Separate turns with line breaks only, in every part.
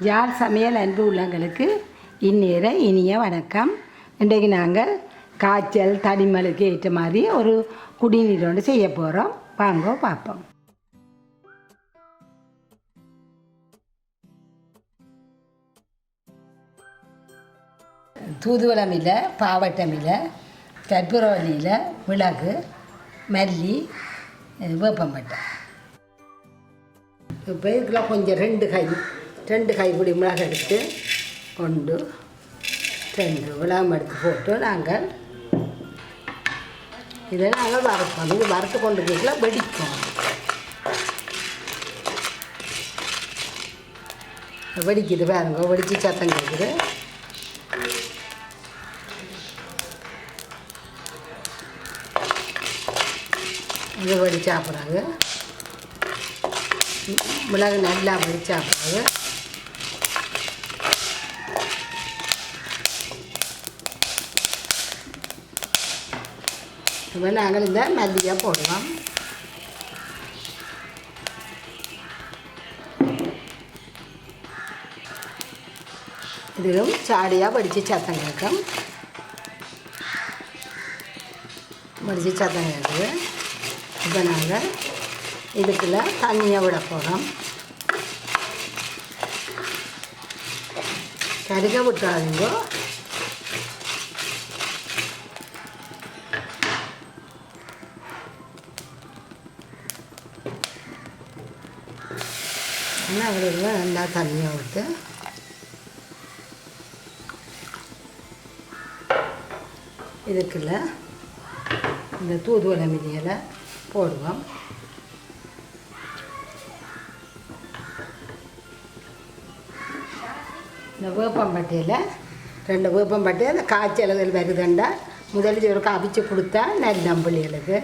யாழ் சமையல் அன்பு உள்ளங்களுக்கு இந்நேர இனிய வணக்கம். இன்றைக்கு நாங்கள் காய்ச்சல் தடிமலுக்கு ஏற்ற மாதிரி ஒரு குடிநீர் ஒன்று செய்ய போகிறோம். வாங்க பார்ப்போம். தூதுவளமில, பாவட்டமில, கற்பூரவல்லியில், மிளகு, மல்லி, வேப்பம்பட்டை. இப்போ இதுக்கெல்லாம் கொஞ்சம் ரெண்டு கைப்பிடி மிளகு எடுத்து கொண்டு 2 மிளகு எடுத்து போட்டு நாங்கள் இதை நாங்கள் வறுப்போம். இது வறுத்து கொண்டு போய்க்கலாம் வெடிக்கும். வெடிக்குது பாருங்க, வெடித்து சத்தம் கேட்குது. இது வெடிச்சா பிறகு மிளகு நல்லா வெடிச்சா பிறகு இப்போ நாங்கள் இந்த மல்லியாக போடுவோம். இதுவும் சாடியாக வடித்து சத்தம் கேட்கும். வடித்து சத்தம் கேட்குது. இப்போ நாங்கள் இதுக்குள்ள தண்ணியை விட போகிறோம். கருக விட்டுறாதீங்க. அதில் நல்லா தண்ணியை விட்டு இதுக்குள்ள இந்த தூதுவளை மிதியில் போடுவோம். இந்த வேப்பம்பட்டையில் 2 வேப்பம்பட்டை அந்த காய்ச்சல் வருதுண்டா முதலில் ஒரு அவிச்சு கொடுத்தா நல்ல பிள்ளைகளுக்கு.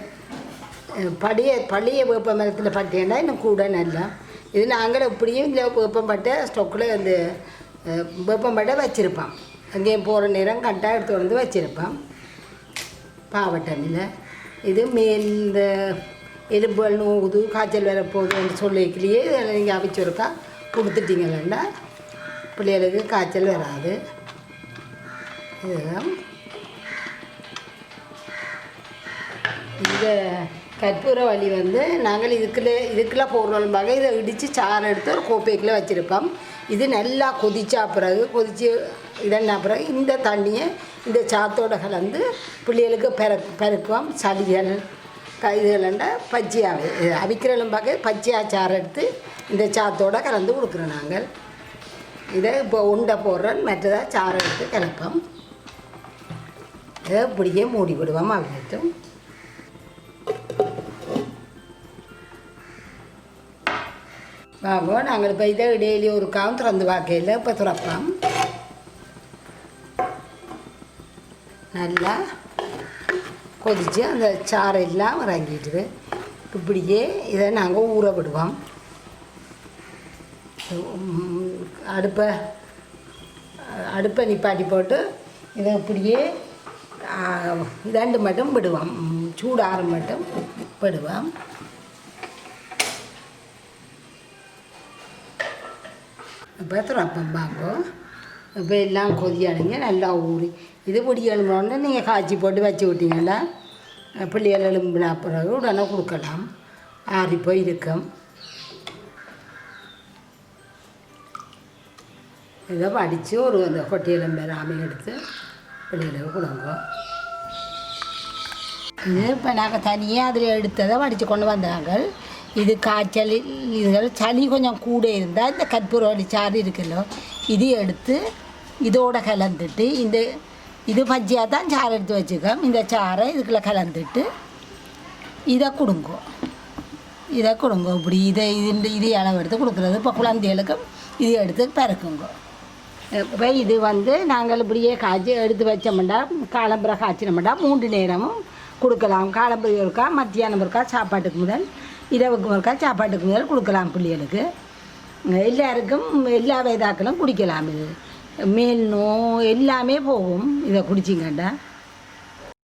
பழைய வேப்ப மரத்தில் பட்டேன்னா இன்னும் கூட நல்லா. இது நாங்கள் எப்படியும் இந்த வேப்பம்பட்டை ஸ்டொக்கில் அந்த வேப்பம்பட்டை வச்சுருப்போம். அங்கேயும் போகிற நேரம் கட்டாக எடுத்து வந்து வச்சுருப்போம். பாவட்டமில் இது மேல் இந்த எலும்புகள் நோகுது, காய்ச்சல் வரப்போகுதுன்னு சொல்லிக்கலையே இதில் நீங்கள் அவிச்சுருக்கா கொடுத்துட்டீங்களா பிள்ளைகளுக்கு காய்ச்சல் வராது. இதுதான் இந்த கற்பூரவல்லி நாங்கள் இதுக்குள்ளே போடுறோம்பாக இதை இடித்து சாறு எடுத்து ஒரு கோப்பைக்குள்ளே வச்சுருப்போம். இது நல்லா கொதிச்சா பிறகு இதன்னா பிறகு இந்த தண்ணியை இந்த சாத்தோட கலந்து பிள்ளைகளுக்கு பெருக்குவோம். சளிகள் இதுகளண்டா பச்சையாகவே அவிக்கிறலும்பாக பச்சையாக சாறு எடுத்து இந்த சாத்தோடு கலந்து கொடுக்குறோம். நாங்கள் இதை இப்போ உண்டை போடுறோம். மற்றதாக சாறை எடுத்து கிளப்போம். இதை இப்படியே மூடி விடுவோம். அவிட்டும் வாங்க. நாங்கள் இப்போ இதை டெய்லி ஒரு காவும் திறந்து பார்க்கையில் இப்போ துறப்போம். நல்லா கொதித்து அந்த சாரெல்லாம் இறங்கிட்டுது. இப்படியே இதை நாங்கள் ஊற விடுவோம். அடுப்பை நிப்பாட்டி போட்டு இதை இப்படியே 2 மட்டும் விடுவோம். சூடாறு மட்டும் விடுவோம். இப்போ திறப்பம் பாங்கோ. இப்போ எல்லாம் கொதியானுங்க நல்லா ஊறி இது பொடி எலும்புனோடனே நீங்கள் காய்ச்சி போட்டு வச்சு விட்டீங்கன்னா பிள்ளைகள் எலும்புனா பிறகு உடனே கொடுக்கலாம். ஆறி போய் இருக்கும். இதை வடித்து ஒரு அந்த கொட்டியலம் பெறாமை எடுத்து பிள்ளைகளுக்கு கொடுங்க. இது இப்போ நாங்கள் தனியாக அதில் எடுத்ததை வடித்து கொண்டு வந்தாங்க. இது காய்ச்சல் இதுகள் சளி கொஞ்சம் கூட இருந்தால் இந்த கற்பூரவல்லி சாறு இருக்குல்ல இது எடுத்து இதோட கலந்துட்டு இது பஜ்ஜியாக தான் சாறு எடுத்து வச்சுக்கோம். இந்த சாறை இதுக்குள்ளே கலந்துட்டு இதை கொடுங்க. இப்படி இது அளவு எடுத்து கொடுக்குறது. இப்போ குழந்தைகளுக்கும் இது எடுத்து பிறக்குங்க. இப்போ இது நாங்கள் இப்படியே காய்ச்சி எடுத்து வச்சோம்னா காலம்புரை காய்ச்சினோம்னா 3 நேரமும் கொடுக்கலாம். காலம்புரை இருக்கா, மத்தியானம் இருக்கா, சாப்பாட்டுக்கு முதல் இரவுக்கு இருக்கா, சாப்பாட்டுக்கு முதல் கொடுக்கலாம். பிள்ளைகளுக்கு எல்லாருக்கும் எல்லா வயதாக்களும் குடிக்கலாம். இது மேல் நோய் எல்லாமே போகும் இதை குடிச்சிங்கண்டா.